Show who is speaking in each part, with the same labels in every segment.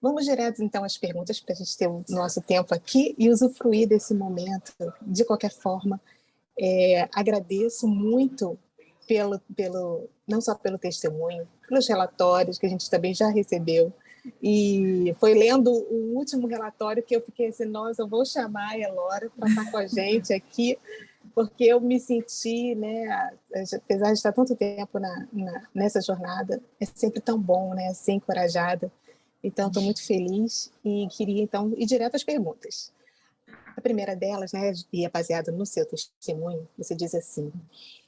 Speaker 1: Vamos direto, então, às perguntas, para a gente ter o nosso tempo aqui e usufruir desse momento. De qualquer forma, agradeço muito não só pelo testemunho, pelos relatórios que a gente também já recebeu. E foi lendo o último relatório que eu fiquei assim, nossa, eu vou chamar a Elora para estar com a gente aqui, porque eu me senti, né, apesar de estar tanto tempo nessa jornada, é sempre tão bom, né, ser encorajada. Então, estou muito feliz e queria, então, ir direto às perguntas. A primeira delas, né, e é baseada no seu testemunho, você diz assim: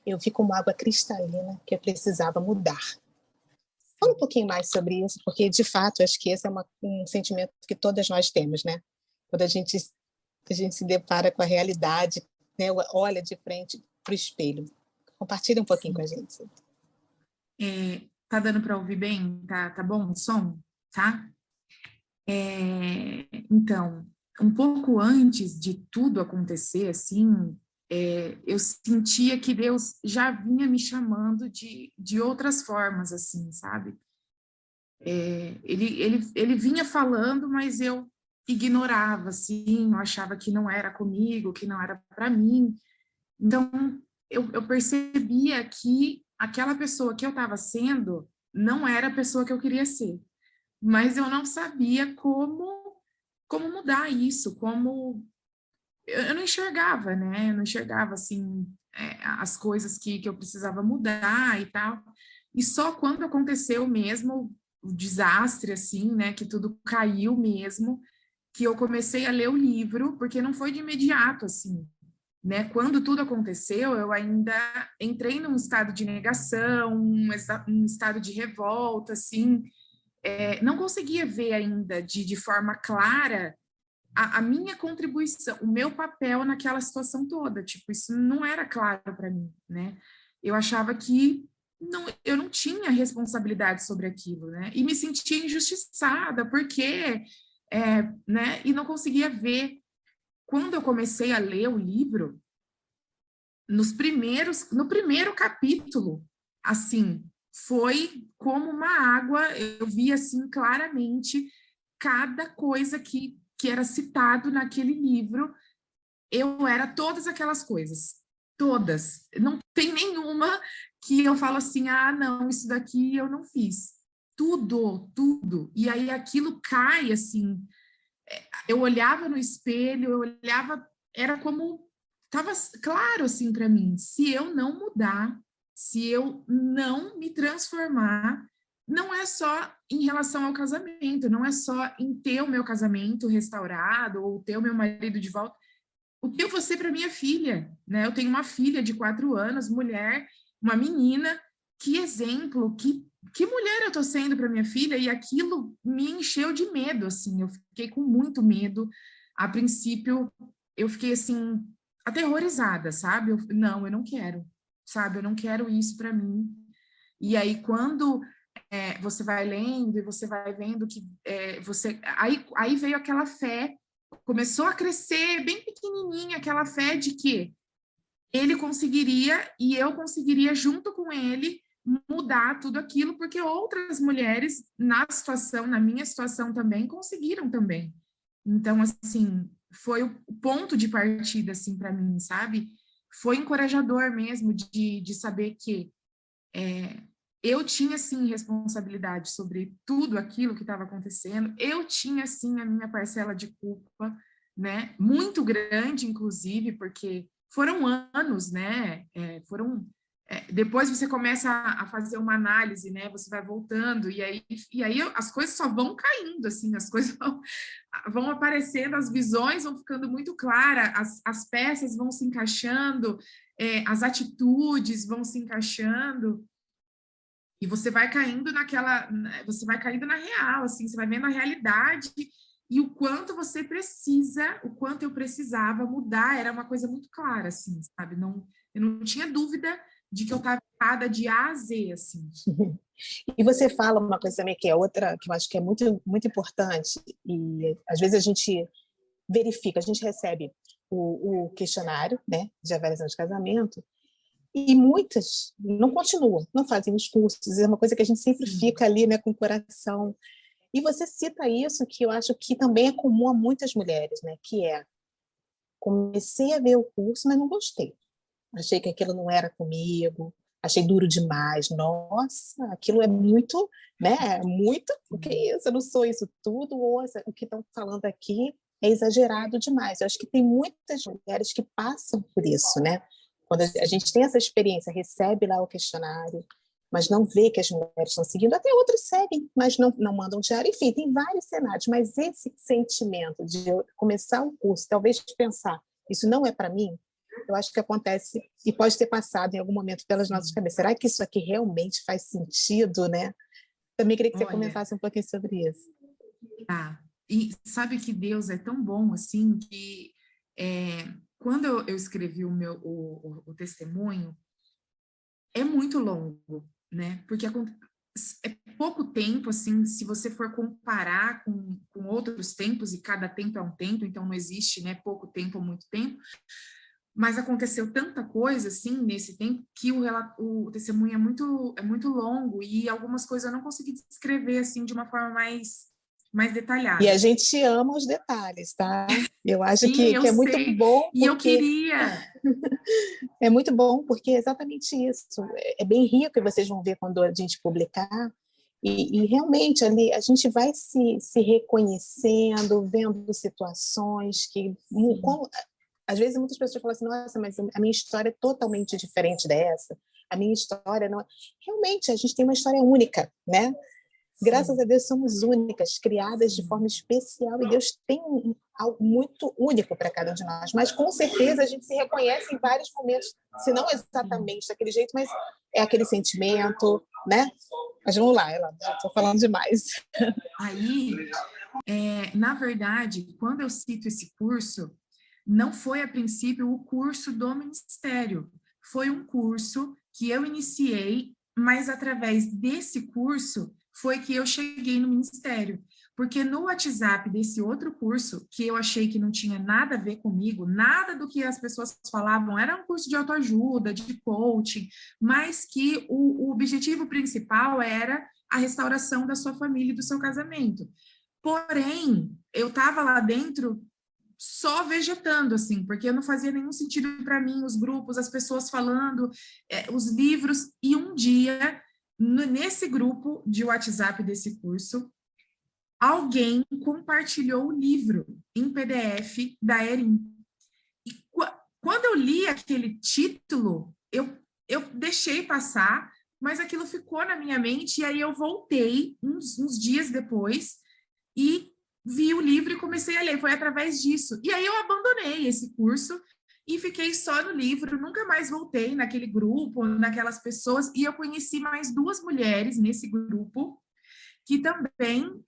Speaker 1: eu vi como água cristalina que eu precisava mudar. Fala um pouquinho mais sobre isso, porque, de fato, acho que esse é um sentimento que todas nós temos, né? Quando a gente se depara com a realidade, né, olha de frente para o espelho. Compartilha um pouquinho com a gente.
Speaker 2: Tá dando para ouvir bem? Tá bom o som? Tá? Então, um pouco antes de tudo acontecer, assim, eu sentia que Deus já vinha me chamando de outras formas, assim, sabe? Ele vinha falando, mas eu ignorava, assim, eu achava que não era comigo, que não era para mim. Então, eu percebia que aquela pessoa que eu estava sendo não era a pessoa que eu queria ser, mas eu não sabia como mudar isso, eu não enxergava, né? Eu não enxergava, assim, as coisas que eu precisava mudar e tal. E só quando aconteceu mesmo o desastre, assim, né? Que tudo caiu mesmo, que eu comecei a ler o livro, porque não foi de imediato, assim, né? Quando tudo aconteceu, eu ainda entrei num estado de negação, um estado de revolta, assim, não conseguia ver ainda de forma clara a minha contribuição, o meu papel naquela situação toda, tipo, isso não era claro para mim, né? Eu achava que eu não tinha responsabilidade sobre aquilo, né? E me sentia injustiçada, porque, né? E não conseguia ver. Quando eu comecei a ler o livro, no primeiro capítulo, assim, foi como uma água, eu vi, assim, claramente cada coisa que era citado naquele livro, eu era todas aquelas coisas, todas. Não tem nenhuma que eu falo assim, ah, não, isso daqui eu não fiz. Tudo, tudo. E aí aquilo cai, assim, eu olhava no espelho, eu olhava, era como, estava claro, assim, para mim, se eu não mudar, se eu não me transformar, não é só em relação ao casamento, não é só em ter o meu casamento restaurado ou ter o meu marido de volta. O que eu vou ser para minha filha, né? Eu tenho uma filha de 4 anos, mulher, uma menina. Que exemplo, que mulher eu estou sendo para minha filha? E aquilo me encheu de medo, assim. Eu fiquei com muito medo. A princípio, eu fiquei assim aterrorizada, sabe? Não, eu não quero, sabe? Eu não quero isso para mim. E aí, quando você vai lendo e você vai vendo que aí veio aquela fé, começou a crescer bem pequenininha, aquela fé de que ele conseguiria e eu conseguiria, junto com ele, mudar tudo aquilo, porque outras mulheres na minha situação também, conseguiram também. Então, assim, foi o ponto de partida, assim, para mim, sabe? Foi encorajador mesmo de saber que eu tinha, sim, responsabilidade sobre tudo aquilo que estava acontecendo, eu tinha, sim, a minha parcela de culpa, né, muito grande, inclusive, porque foram anos, né, depois você começa a fazer uma análise, né, você vai voltando, e aí as coisas só vão caindo, assim, as coisas vão aparecendo, as visões vão ficando muito claras, as peças vão se encaixando, as atitudes vão se encaixando, e você vai caindo você vai caindo na real, assim, você vai vendo a realidade e o quanto você precisa, o quanto eu precisava mudar, era uma coisa muito clara, assim, sabe? Eu não tinha dúvida de que eu estava errada de A a Z, assim.
Speaker 1: E você fala uma coisa também que é outra, que eu acho que é muito, muito importante, e às vezes a gente verifica, a gente recebe o questionário, né, de avaliação de casamento, e muitas não continuam, não fazem os cursos, é uma coisa que a gente sempre fica ali, né, com o coração. E você cita isso, que eu acho que também é comum a muitas mulheres, né? Que é, comecei a ver o curso, mas não gostei. Achei que aquilo não era comigo, achei duro demais. Nossa, aquilo é muito, né? Muito, o que é isso? Eu não sou isso tudo, ou o que estão falando aqui é exagerado demais. Eu acho que tem muitas mulheres que passam por isso, né? Quando a gente tem essa experiência, recebe lá o questionário, mas não vê que as mulheres estão seguindo, até outras seguem, mas não mandam diário. Enfim, tem vários cenários, mas esse sentimento de eu começar o curso, talvez pensar, isso não é para mim, eu acho que acontece e pode ter passado em algum momento pelas nossas cabeças. Será que isso aqui realmente faz sentido, né? Também queria que você
Speaker 2: Olha,
Speaker 1: comentasse um pouquinho sobre isso.
Speaker 2: tá. E sabe que Deus é tão bom assim que quando eu escrevi o testemunho, é muito longo, né? Porque é pouco tempo, assim, se você for comparar com outros tempos, e cada tempo é um tempo, então não existe, né, pouco tempo ou muito tempo, mas aconteceu tanta coisa, assim, nesse tempo, que o testemunho é muito longo, e algumas coisas eu não consegui descrever, assim, de uma forma mais
Speaker 1: E a
Speaker 2: detalhada.
Speaker 1: gente ama os detalhes, tá? Eu acho
Speaker 2: Sim, eu
Speaker 1: que é muito
Speaker 2: sei,
Speaker 1: bom
Speaker 2: e eu
Speaker 1: porque
Speaker 2: queria.
Speaker 1: é muito bom porque é exatamente isso. É bem rico e vocês vão ver quando a gente publicar. E realmente ali a gente vai se reconhecendo, vendo situações que, como, às vezes muitas pessoas falam assim, nossa, mas a minha história é totalmente diferente dessa. A minha história não é... Realmente, a gente tem uma história única, né? Graças
Speaker 2: Sim,
Speaker 1: a Deus somos únicas, criadas de forma
Speaker 2: sim,
Speaker 1: especial, e Deus tem algo muito único para cada um de nós. Mas com certeza a gente se reconhece em vários momentos, se não
Speaker 2: sim.
Speaker 1: exatamente daquele jeito, mas é aquele sentimento, né? Mas vamos lá, ela já estou falando demais.
Speaker 2: Aí, na verdade, quando eu cito esse curso, não foi a princípio o curso do Ministério, foi um curso que eu iniciei, mas através desse curso foi que eu cheguei no Ministério. Porque no WhatsApp desse outro curso, que eu achei que não tinha nada a ver comigo, nada do que as pessoas falavam, era um curso de autoajuda, de coaching, mas que o objetivo principal era a restauração da sua família e do seu casamento. Porém, eu estava lá dentro só vegetando, assim, porque não fazia nenhum sentido para mim os grupos, as pessoas falando, os livros. E um dia, nesse grupo de WhatsApp desse curso, alguém compartilhou o livro em PDF da Erin. E quando eu li aquele título, eu deixei passar, mas aquilo ficou na minha mente, e aí eu voltei uns dias depois e vi o livro e comecei a ler. Foi através disso. E aí eu abandonei esse curso e fiquei só no livro, nunca mais voltei naquele grupo, naquelas pessoas, e eu conheci mais duas mulheres nesse grupo que também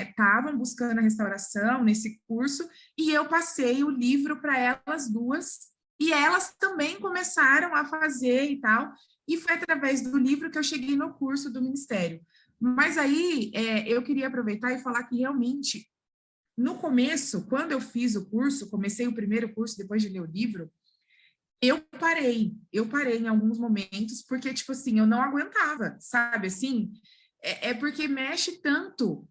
Speaker 2: estavam buscando a restauração nesse curso, e eu passei o livro para elas duas, e elas também começaram a fazer e tal, e foi através do livro que eu cheguei no curso do Ministério. Mas aí eu queria aproveitar e falar que realmente, no começo, quando eu fiz o curso, comecei o primeiro curso depois de ler o livro, eu parei em alguns momentos, porque, tipo assim, eu não aguentava, sabe, assim, porque mexe tanto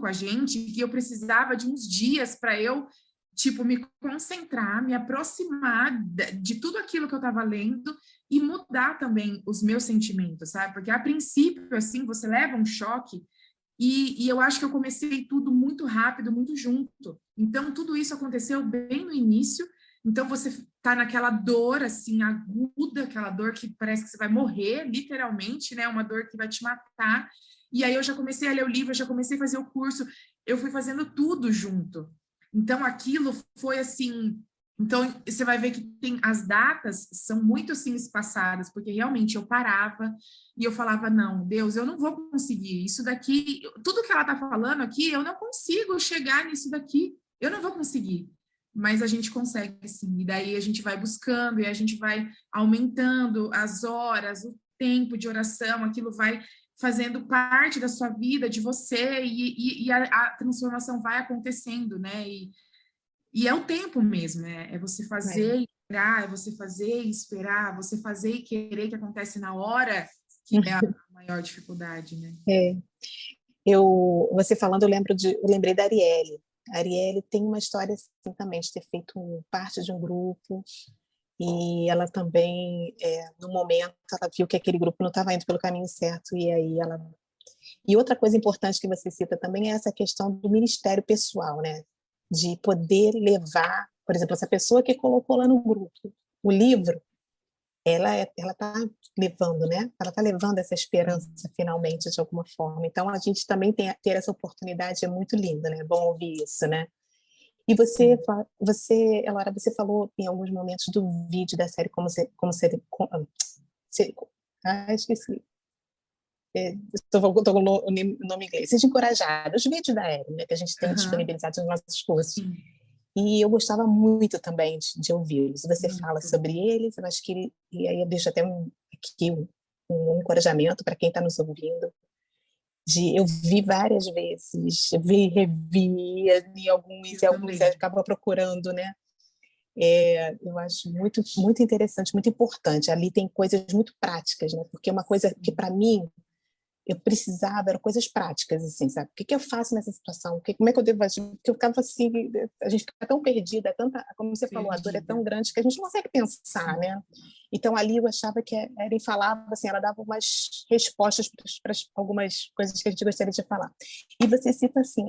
Speaker 2: com a gente, que eu precisava de uns dias para eu, tipo, me concentrar, me aproximar de tudo aquilo que eu estava lendo e mudar também os meus sentimentos, sabe, porque a princípio, assim, você leva um choque, e eu acho que eu comecei tudo muito rápido, muito junto. Então, tudo isso aconteceu bem no início. Então, você está naquela dor, assim, aguda, aquela dor que parece que você vai morrer, literalmente, né? Uma dor que vai te matar. E aí eu já comecei a ler o livro, eu já comecei a fazer o curso, eu fui fazendo tudo junto. Então, aquilo foi assim. Então, você vai ver que tem as datas são muito assim espaçadas, porque realmente eu parava e eu falava: não, Deus, eu não vou conseguir isso daqui, tudo que ela está falando aqui, eu não consigo chegar nisso daqui, eu não vou conseguir. Mas a gente consegue sim, e daí a gente vai buscando e a gente vai aumentando as horas, o tempo de oração, aquilo vai fazendo parte da sua vida, de você, e a transformação vai acontecendo, né? E é o tempo mesmo, é você
Speaker 1: É.
Speaker 2: fazer e esperar, é você fazer e esperar, você fazer e querer que acontece na hora, que é a maior dificuldade, né?
Speaker 1: É. Você falando, eu lembrei da Arielle. A Arielle tem uma história assim também, de ter feito parte de um grupo, e ela também, no momento, ela viu que aquele grupo não estava indo pelo caminho certo, e aí ela... E outra coisa importante que você cita também é essa questão do ministério pessoal, né? De poder levar, por exemplo, essa pessoa que colocou lá no grupo o livro, ela está levando, né? Ela está levando essa esperança finalmente de alguma forma. Então a gente também ter essa oportunidade é muito lindo, né? É bom ouvir isso, né? E Elora, você falou em alguns momentos do vídeo da série esqueci. Estou com o nome em inglês. Seja encorajada. Os vídeos da Ellen, né? Que a gente tem disponibilizados nos nossos cursos.
Speaker 2: Sim.
Speaker 1: E eu gostava muito também de ouvi-los. Você
Speaker 2: Muito.
Speaker 1: fala sobre eles, eu acho que e aí eu deixo até um encorajamento para quem está nos ouvindo. Eu vi várias vezes, revi, e alguns eu acaba procurando, né? Eu acho muito, muito interessante, muito importante. Ali tem coisas muito práticas, né? Porque uma coisa que para mim eu precisava, eram coisas práticas, assim, sabe? O que eu faço nessa situação? Como é que eu devo agir? Porque eu ficava assim, a gente fica tão perdida, como você falou, a dor é tão grande que a gente não consegue pensar, né? Então, ali eu achava que Ellen falava, assim, ela dava umas respostas para algumas coisas que a gente gostaria de falar. E você cita assim,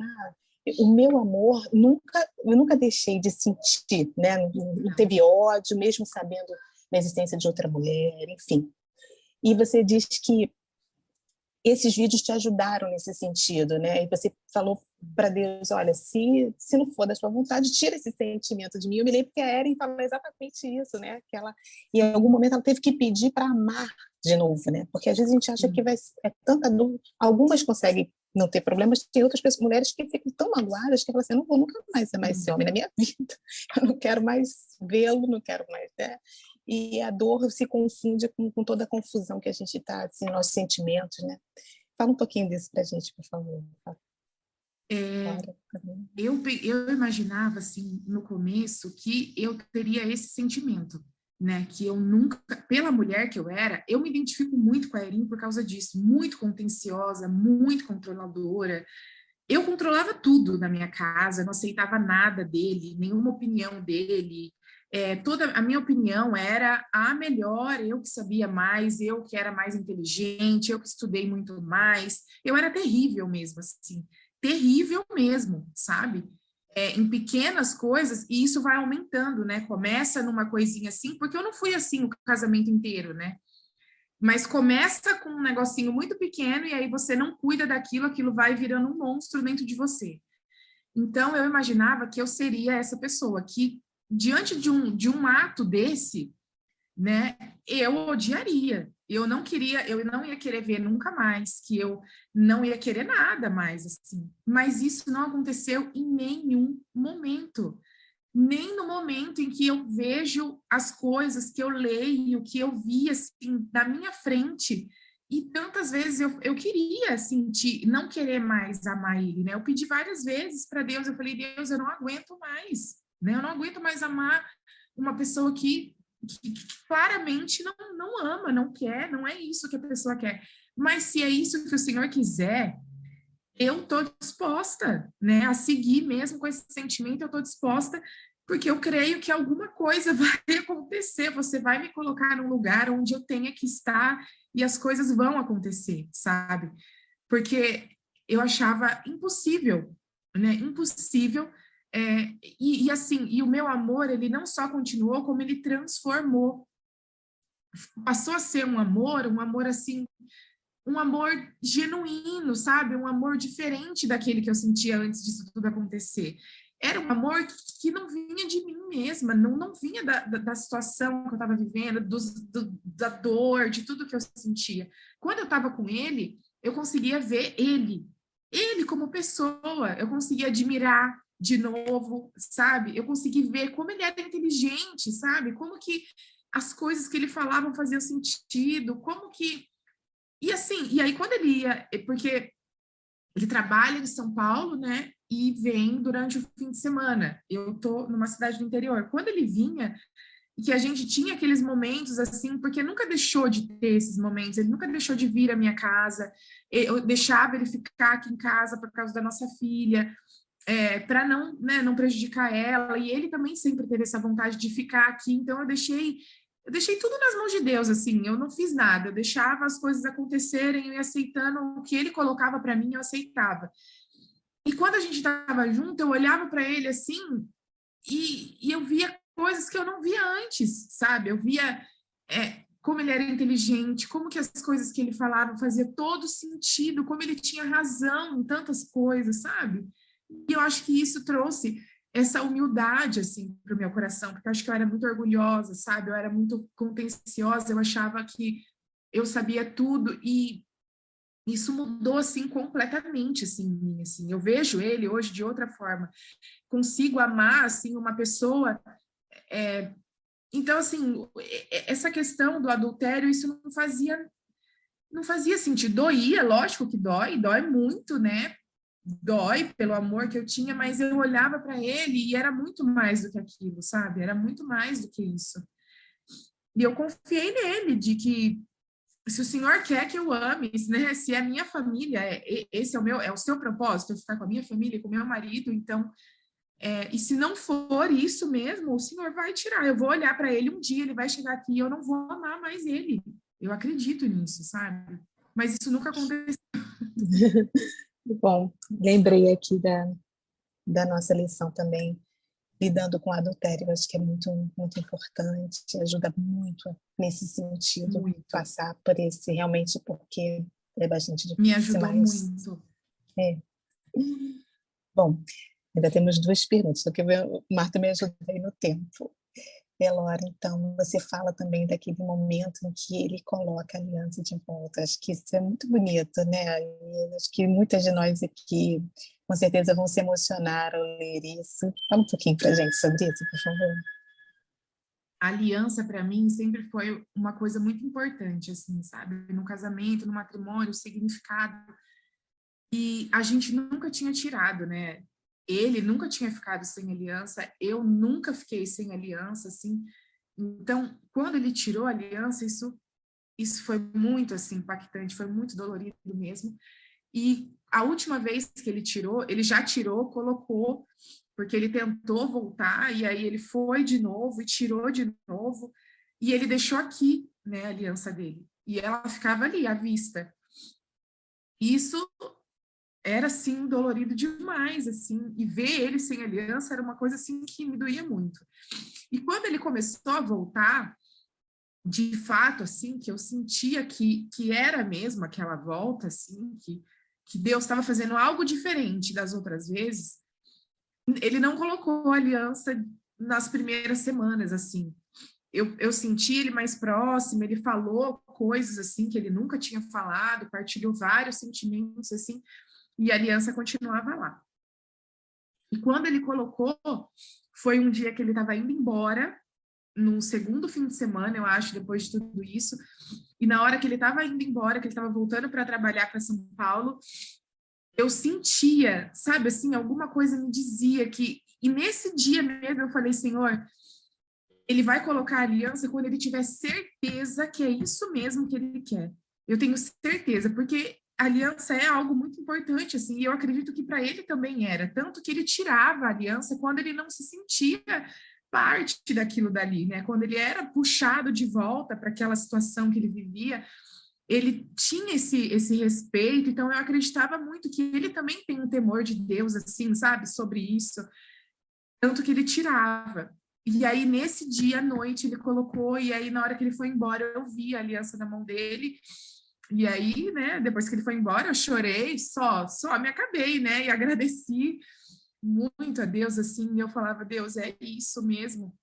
Speaker 1: o meu amor, eu nunca deixei de sentir, né? Não teve ódio, mesmo sabendo da existência de outra mulher, enfim. E você diz que esses vídeos te ajudaram nesse sentido, né? E você falou para Deus, olha, se não for da sua vontade, tira esse sentimento de mim. Eu me lembro que a Erin falou exatamente isso, né? Que ela, em algum momento, ela teve que pedir para amar de novo, né? Porque às vezes a gente acha que é tanta dor. Algumas conseguem não ter problemas, tem outras mulheres que ficam tão magoadas que falam assim, eu não vou nunca mais amar esse homem na minha vida. Eu não quero mais vê-lo, não quero mais, né? E a dor se confunde com toda a confusão que a gente está, assim, nossos sentimentos, né? Fala um pouquinho disso para a gente, por favor.
Speaker 2: Eu imaginava, assim, no começo, que eu teria esse sentimento, né? Que eu nunca, pela mulher que eu era, eu me identifico muito com a Erin por causa disso, muito contenciosa, muito controladora. Eu controlava tudo na minha casa, não aceitava nada dele, nenhuma opinião dele. Toda a minha opinião era a melhor, eu que sabia mais, eu que era mais inteligente, eu que estudei muito mais. Eu era terrível mesmo, assim, terrível mesmo, sabe? Em pequenas coisas, e isso vai aumentando, né? Começa numa coisinha assim, porque eu não fui assim o casamento inteiro, né? Mas começa com um negocinho muito pequeno e aí você não cuida daquilo, aquilo vai virando um monstro dentro de você. Então, eu imaginava que eu seria essa pessoa que, diante de um ato desse, né, eu odiaria. Eu não ia querer ver nunca mais, que eu não ia querer nada mais, assim. Mas isso não aconteceu em nenhum momento. Nem no momento em que eu vejo as coisas, que eu leio, que eu vi, assim, na minha frente. E tantas vezes eu queria sentir, não querer mais amar ele, né? Eu pedi várias vezes para Deus, eu falei, Deus, eu não aguento mais, né? Eu não aguento mais amar uma pessoa que claramente não ama, não quer, não é isso que a pessoa quer. Mas se é isso que o Senhor quiser, eu estou disposta, né, a seguir mesmo com esse sentimento, eu estou disposta, porque eu creio que alguma coisa vai acontecer, você vai me colocar num lugar onde eu tenha que estar e as coisas vão acontecer, sabe? Porque eu achava impossível, né, impossível, e assim, e o meu amor, ele não só continuou, como ele transformou, passou a ser um amor assim, um amor genuíno, sabe? Um amor diferente daquele que eu sentia antes disso tudo acontecer. Era um amor que não vinha de mim mesma, não vinha da situação que eu estava vivendo, da dor, de tudo que eu sentia. Quando eu estava com ele, eu conseguia ver ele como pessoa, eu conseguia admirar de novo, sabe? Eu consegui ver como ele era inteligente, sabe? Como que as coisas que ele falava faziam sentido, como que e assim, e aí quando ele ia, porque ele trabalha em São Paulo, né, e vem durante o fim de semana. Eu tô numa cidade do interior. Quando ele vinha, e que a gente tinha aqueles momentos assim, porque nunca deixou de ter esses momentos, ele nunca deixou de vir à minha casa, eu deixava ele ficar aqui em casa por causa da nossa filha, para não, né, não prejudicar ela, e ele também sempre teve essa vontade de ficar aqui, então eu deixei tudo nas mãos de Deus, assim, eu não fiz nada, eu deixava as coisas acontecerem, eu ia aceitando o que ele colocava para mim, eu aceitava. E quando a gente estava junto, eu olhava para ele assim, e eu via coisas que eu não via antes, sabe? Eu via como ele era inteligente, como que as coisas que ele falava fazia todo sentido, como ele tinha razão em tantas coisas, sabe? E eu acho que isso trouxe essa humildade, assim, para o meu coração, porque eu acho que eu era muito orgulhosa, sabe? Eu era muito contenciosa, eu achava que eu sabia tudo, e isso mudou, assim, completamente, assim, em mim, assim. Eu vejo ele hoje de outra forma, consigo amar, assim, uma pessoa... Então, assim, essa questão do adultério, isso não fazia sentido. Doía, lógico que dói muito, né? Dói pelo amor que eu tinha, mas eu olhava para ele e era muito mais do que aquilo, sabe? Era muito mais do que isso. E eu confiei nele, de que se o Senhor quer que eu ame, né? Se é a minha família, esse é o seu propósito, eu ficar com a minha família, com o meu marido, então, e se não for isso mesmo, o Senhor vai tirar. Eu vou olhar para ele um dia, ele vai chegar aqui e eu não vou amar mais ele. Eu acredito nisso, sabe? Mas isso nunca aconteceu.
Speaker 1: Bom, lembrei aqui da nossa lição também, lidando com adultério. Acho que é muito, muito importante, ajuda muito nesse sentido,
Speaker 2: Muito.
Speaker 1: passar por esse realmente, porque é bastante
Speaker 2: Me
Speaker 1: difícil,
Speaker 2: ajudou
Speaker 1: mas...
Speaker 2: muito.
Speaker 1: Bom, ainda temos duas perguntas, porque o Marta me ajuda aí no tempo. Elora, então, você fala também daquele momento em que ele coloca a aliança de volta. Acho que isso é muito bonito, né? E acho que muitas de nós aqui, com certeza, vão se emocionar ao ler isso. Fala um pouquinho para a gente sobre isso, por favor.
Speaker 2: A aliança, para mim, sempre foi uma coisa muito importante, assim, sabe? No casamento, no matrimônio, o significado. E a gente nunca tinha tirado, né? Ele nunca tinha ficado sem aliança, eu nunca fiquei sem aliança, assim. Então, quando ele tirou a aliança, isso foi muito, assim, impactante, foi muito dolorido mesmo. E a última vez que ele já tirou, colocou, porque ele tentou voltar, e aí ele foi de novo e tirou de novo, e ele deixou aqui, né, a aliança dele. E ela ficava ali, à vista. Isso era, assim, dolorido demais, assim, e ver ele sem aliança era uma coisa, assim, que me doía muito. E quando ele começou a voltar, de fato, assim, que eu sentia que era mesmo aquela volta, assim, que Deus estava fazendo algo diferente das outras vezes, ele não colocou aliança nas primeiras semanas, assim. Eu senti ele mais próximo, ele falou coisas, assim, que ele nunca tinha falado, partilhou vários sentimentos, assim, e a aliança continuava lá. E quando ele colocou, foi um dia que ele estava indo embora, num segundo fim de semana, eu acho, depois de tudo isso, e na hora que ele estava indo embora, que ele estava voltando para trabalhar para São Paulo, eu sentia, sabe, assim, alguma coisa me dizia que... E nesse dia mesmo eu falei, Senhor, ele vai colocar a aliança quando ele tiver certeza que é isso mesmo que ele quer. Eu tenho certeza, porque a aliança é algo muito importante, assim, e eu acredito que para ele também era, tanto que ele tirava a aliança quando ele não se sentia parte daquilo dali, né? Quando ele era puxado de volta para aquela situação que ele vivia, ele tinha esse respeito, então eu acreditava muito que ele também tem um temor de Deus, assim, sabe, sobre isso, tanto que ele tirava. E aí, nesse dia à noite, ele colocou, e aí, na hora que ele foi embora, eu vi a aliança na mão dele, e aí, né, depois que ele foi embora, eu chorei, só me acabei, né, e agradeci muito a Deus, assim, e eu falava, Deus, é isso mesmo,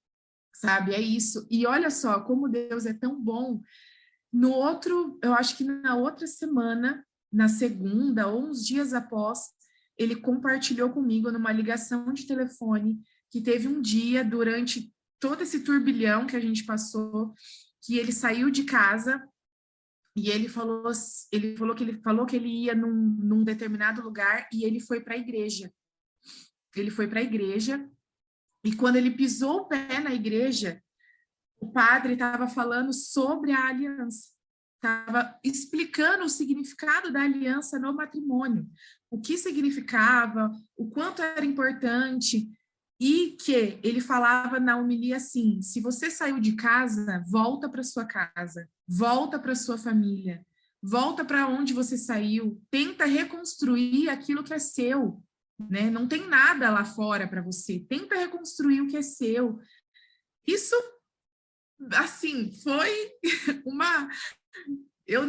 Speaker 2: sabe, é isso. E olha só, como Deus é tão bom. No outro, eu acho que na outra semana, na segunda, ou uns dias após, ele compartilhou comigo numa ligação de telefone que teve um dia, durante todo esse turbilhão que a gente passou, que ele saiu de casa e ele falou que ele ia num determinado lugar e ele foi para a igreja. Ele foi para a igreja e quando ele pisou o pé na igreja, o padre estava falando sobre a aliança, estava explicando o significado da aliança no matrimônio, o que significava, o quanto era importante, e que ele falava na homilia assim: se você saiu de casa, volta para sua casa, volta para sua família, volta para onde você saiu, tenta reconstruir aquilo que é seu, né? Não tem nada lá fora para você, tenta reconstruir o que é seu. Isso, assim, foi uma... eu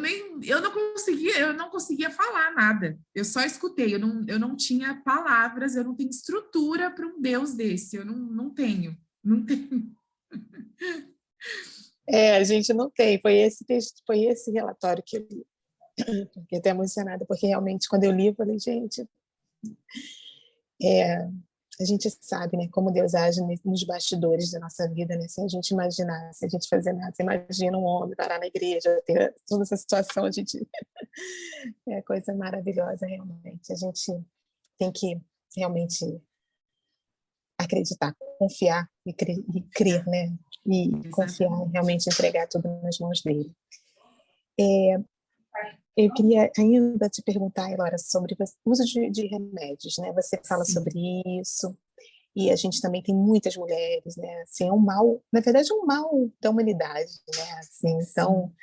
Speaker 2: não conseguia falar nada. Eu só escutei, eu não tinha palavras, eu não tenho estrutura para um Deus desse. Eu não tenho, não tenho.
Speaker 1: A gente não tem. Foi esse texto, foi esse relatório que eu li. Fiquei até emocionada, porque realmente, quando eu li, eu falei, gente, a gente sabe, né, como Deus age nos bastidores da nossa vida, né? Se a gente imaginar, se a gente fazer nada, você imagina um homem parar na igreja, ter toda essa situação, a gente... É coisa maravilhosa, realmente. A gente tem que realmente acreditar, confiar e crer, né? E confiar, realmente entregar tudo nas mãos dele. Eu queria ainda te perguntar, Elora, sobre o uso de remédios, né? Você fala
Speaker 2: Sim.
Speaker 1: sobre isso, e a gente também tem muitas mulheres, né? Assim, é um mal, na verdade, é um mal da humanidade, né? Assim, então,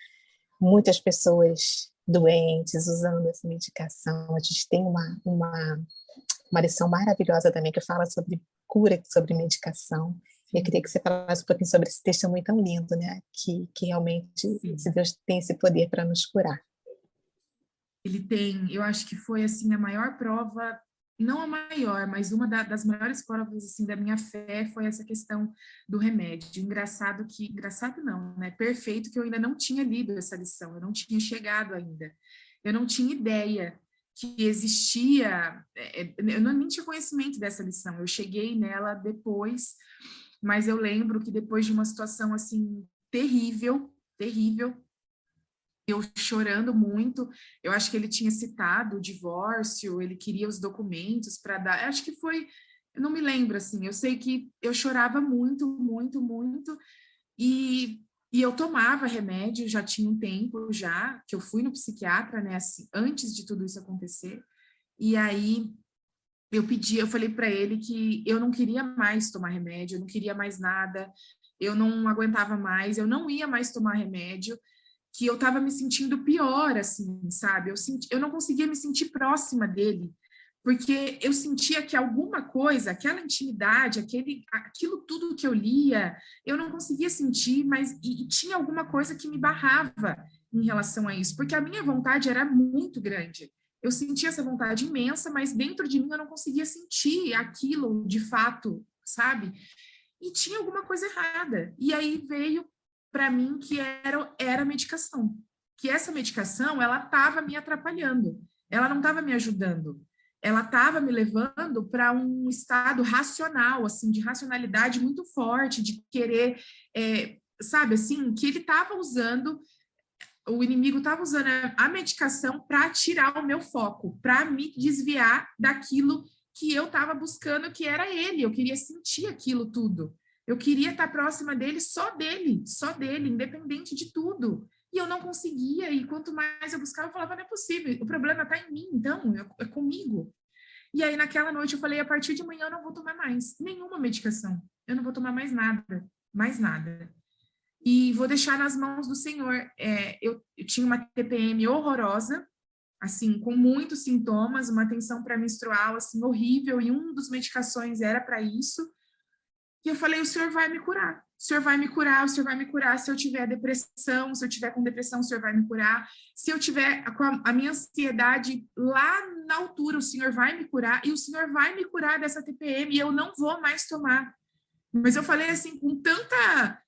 Speaker 1: muitas pessoas doentes usando essa medicação. A gente tem uma lição maravilhosa também que fala sobre cura, sobre medicação. Eu queria que você falasse um pouquinho sobre esse testemunho tão lindo, né? Que realmente esse Deus tem esse poder para nos curar.
Speaker 2: Ele tem, eu acho que foi assim a maior prova, não a maior, mas uma das maiores provas assim da minha fé foi essa questão do remédio. Engraçado não, né? Perfeito que eu ainda não tinha lido essa lição, eu não tinha chegado ainda. Eu não tinha ideia que existia, eu nem tinha conhecimento dessa lição. Eu cheguei nela depois, mas eu lembro que depois de uma situação assim terrível, eu chorando muito, eu acho que ele tinha citado o divórcio, ele queria os documentos para dar, acho que foi, eu não me lembro, assim, eu sei que eu chorava muito, muito, muito, e eu tomava remédio, já tinha um tempo já, que eu fui no psiquiatra, né, assim, antes de tudo isso acontecer, e aí eu falei para ele que eu não queria mais tomar remédio, eu não queria mais nada, eu não aguentava mais, eu não ia mais tomar remédio, que eu estava me sentindo pior, assim, sabe? Eu não conseguia me sentir próxima dele, porque eu sentia que alguma coisa, aquela intimidade, aquilo tudo que eu lia, eu não conseguia sentir, mas e tinha alguma coisa que me barrava em relação a isso, porque a minha vontade era muito grande. Eu sentia essa vontade imensa, mas dentro de mim eu não conseguia sentir aquilo de fato, sabe? E tinha alguma coisa errada. E aí veio para mim que era medicação. Que essa medicação, ela estava me atrapalhando. Ela não estava me ajudando. Ela estava me levando para um estado racional, assim, de racionalidade muito forte, de querer, sabe, assim, que ele estava usando, o inimigo estava usando a medicação para tirar o meu foco, para me desviar daquilo que eu estava buscando, que era ele. Eu queria sentir aquilo tudo. Eu queria estar próxima dele, só dele, independente de tudo. E eu não conseguia, e quanto mais eu buscava, eu falava, não é possível, o problema está em mim, então, é comigo. E aí, naquela noite, eu falei, a partir de amanhã eu não vou tomar mais nenhuma medicação, eu não vou tomar mais nada, mais nada. E vou deixar nas mãos do Senhor. Eu tinha uma TPM horrorosa, assim, com muitos sintomas, uma tensão pré-menstrual, assim, horrível, e um dos medicações era para isso. E eu falei, o Senhor vai me curar. O Senhor vai me curar, o Senhor vai me curar. Se eu tiver depressão, se eu tiver com depressão, o Senhor vai me curar. Se eu tiver com a minha ansiedade lá na altura, o Senhor vai me curar. E o Senhor vai me curar dessa TPM e eu não vou mais tomar. Mas eu falei assim, com tanta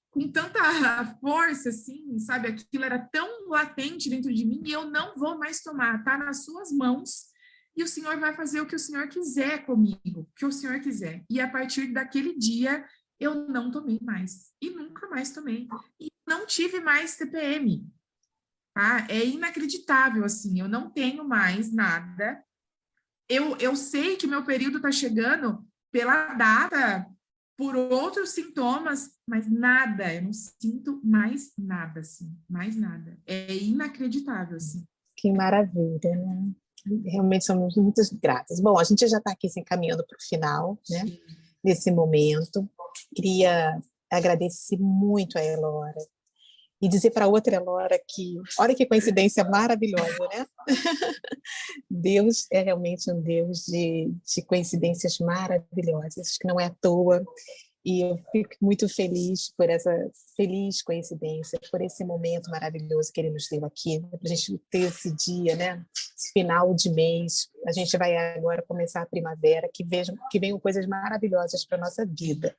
Speaker 2: força, assim, sabe? Aquilo era tão latente dentro de mim e eu não vou mais tomar. Tá nas suas mãos e o Senhor vai fazer o que o Senhor quiser comigo, o que o Senhor quiser. E a partir daquele dia, eu não tomei mais. E nunca mais tomei. E não tive mais TPM. Tá? É inacreditável, assim. Eu não tenho mais nada. Eu sei que meu período está chegando pela data, por outros sintomas, mas nada, eu não sinto mais nada, assim, mais nada. É inacreditável, assim.
Speaker 1: Que maravilha, né? Realmente somos muito gratas. Bom, a gente já está aqui se encaminhando para o final, né? Nesse momento. Queria agradecer muito a Elora e dizer para outra Elora que, olha que coincidência maravilhosa, né? Deus é realmente um Deus de coincidências maravilhosas, que não é à toa. E eu fico muito feliz por essa feliz coincidência, por esse momento maravilhoso que ele nos deu aqui, para a gente ter esse dia, né? Esse final de mês. A gente vai agora começar a primavera, que venham coisas maravilhosas para a nossa vida.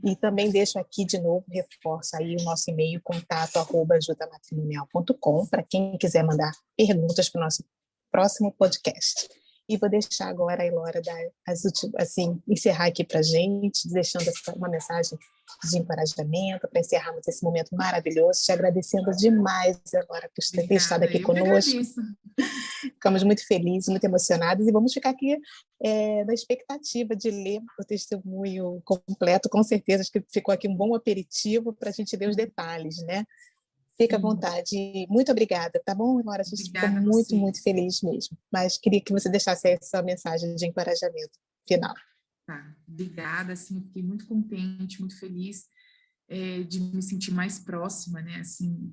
Speaker 1: E também deixo aqui de novo, reforço aí o nosso e-mail, contato@ajudamatrimonial.com, para quem quiser mandar perguntas para o nosso próximo podcast. E vou deixar agora a Elora encerrar aqui para a gente, deixando uma mensagem de encorajamento para encerrarmos esse momento maravilhoso, te agradecendo demais, Elora, por ter estado aqui conosco. Ficamos muito felizes, muito emocionados, e vamos ficar aqui na expectativa de ler o testemunho completo. Com certeza, acho que ficou aqui um bom aperitivo para a gente ler os detalhes, né? Fica à vontade. Muito obrigada, tá bom, Elora? A gente ficou muito, muito feliz mesmo. Mas queria que você deixasse essa mensagem de encorajamento final.
Speaker 2: Tá, obrigada, assim, fiquei muito contente, muito feliz de me sentir mais próxima, né, assim,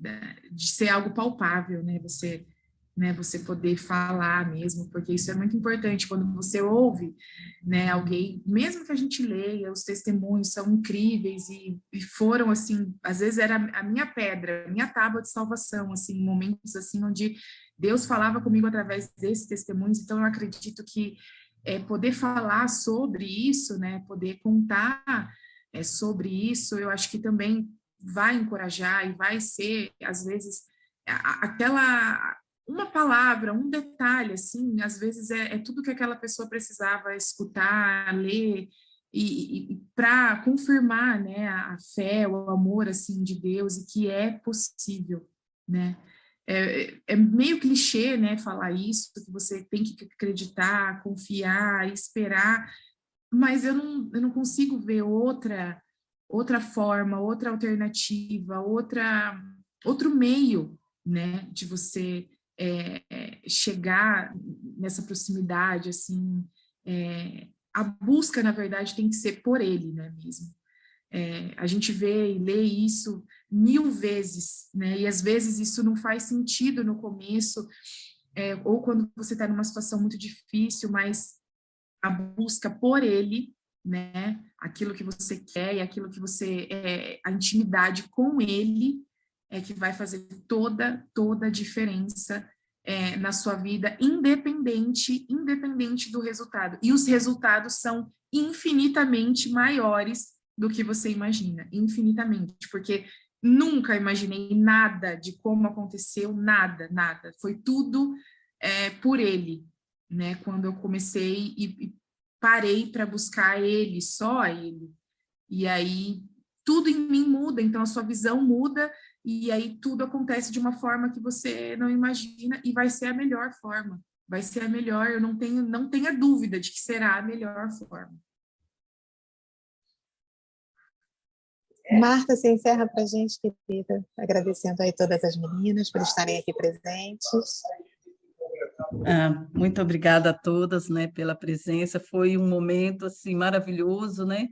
Speaker 2: de ser algo palpável, né, você poder falar mesmo, porque isso é muito importante quando você ouve, né, alguém, mesmo que a gente leia, os testemunhos são incríveis e foram, assim, às vezes era a minha pedra, a minha tábua de salvação, assim, momentos, assim, onde Deus falava comigo através desses testemunhos. Então eu acredito que poder falar sobre isso, né, poder contar sobre isso, eu acho que também vai encorajar e vai ser, às vezes, aquela uma palavra, um detalhe, assim, às vezes é tudo que aquela pessoa precisava escutar, ler, e para confirmar, né, a fé, o amor, assim, de Deus, e que é possível, né? É meio clichê, né, falar isso, que você tem que acreditar, confiar, esperar, mas eu não consigo ver outra forma, outra alternativa, outro meio, né, de você chegar nessa proximidade, assim, a busca, na verdade, tem que ser por ele, né, mesmo. A gente vê e lê isso 1000 vezes, né, e às vezes isso não faz sentido no começo, ou quando você está numa situação muito difícil, mas a busca por ele, né, aquilo que você quer e aquilo que você, a intimidade com ele é que vai fazer toda a diferença na sua vida, independente do resultado. E os resultados são infinitamente maiores do que você imagina, infinitamente, porque nunca imaginei nada de como aconteceu, nada. Foi tudo por ele, né? Quando eu comecei e parei para buscar ele, só ele, e aí tudo em mim muda, então a sua visão muda, e aí tudo acontece de uma forma que você não imagina, e vai ser a melhor forma, vai ser a melhor, eu não tenha dúvida de que será a melhor forma.
Speaker 1: Marta, você encerra para a gente, querida, agradecendo aí todas as meninas por estarem aqui presentes.
Speaker 3: Muito obrigada a todas, né, pela presença. Foi um momento assim maravilhoso, né?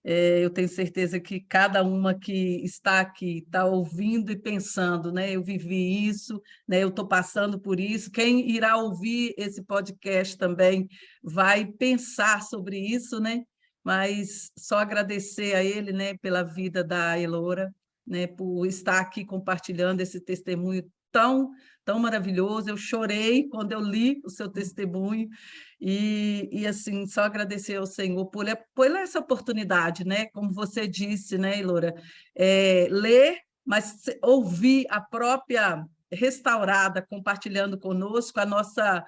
Speaker 3: Eu tenho certeza que cada uma que está aqui está ouvindo e pensando, né? Eu vivi isso, né? Eu estou passando por isso. Quem irá ouvir esse podcast também vai pensar sobre isso, né? Mas só agradecer a ele, né, pela vida da Elora, né, por estar aqui compartilhando esse testemunho tão maravilhoso. Eu chorei quando eu li o seu testemunho e assim, só agradecer ao Senhor por essa oportunidade, né? Como você disse, né, Elora? Ler, mas ouvir a própria restaurada compartilhando conosco, a nossa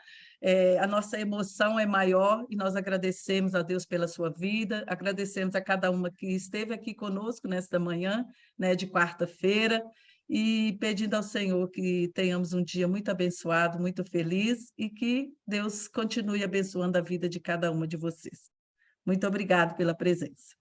Speaker 3: emoção é maior, e nós agradecemos a Deus pela sua vida, agradecemos a cada uma que esteve aqui conosco nesta manhã, né, de quarta-feira, e pedindo ao Senhor que tenhamos um dia muito abençoado, muito feliz, e que Deus continue abençoando a vida de cada uma de vocês. Muito obrigada pela presença.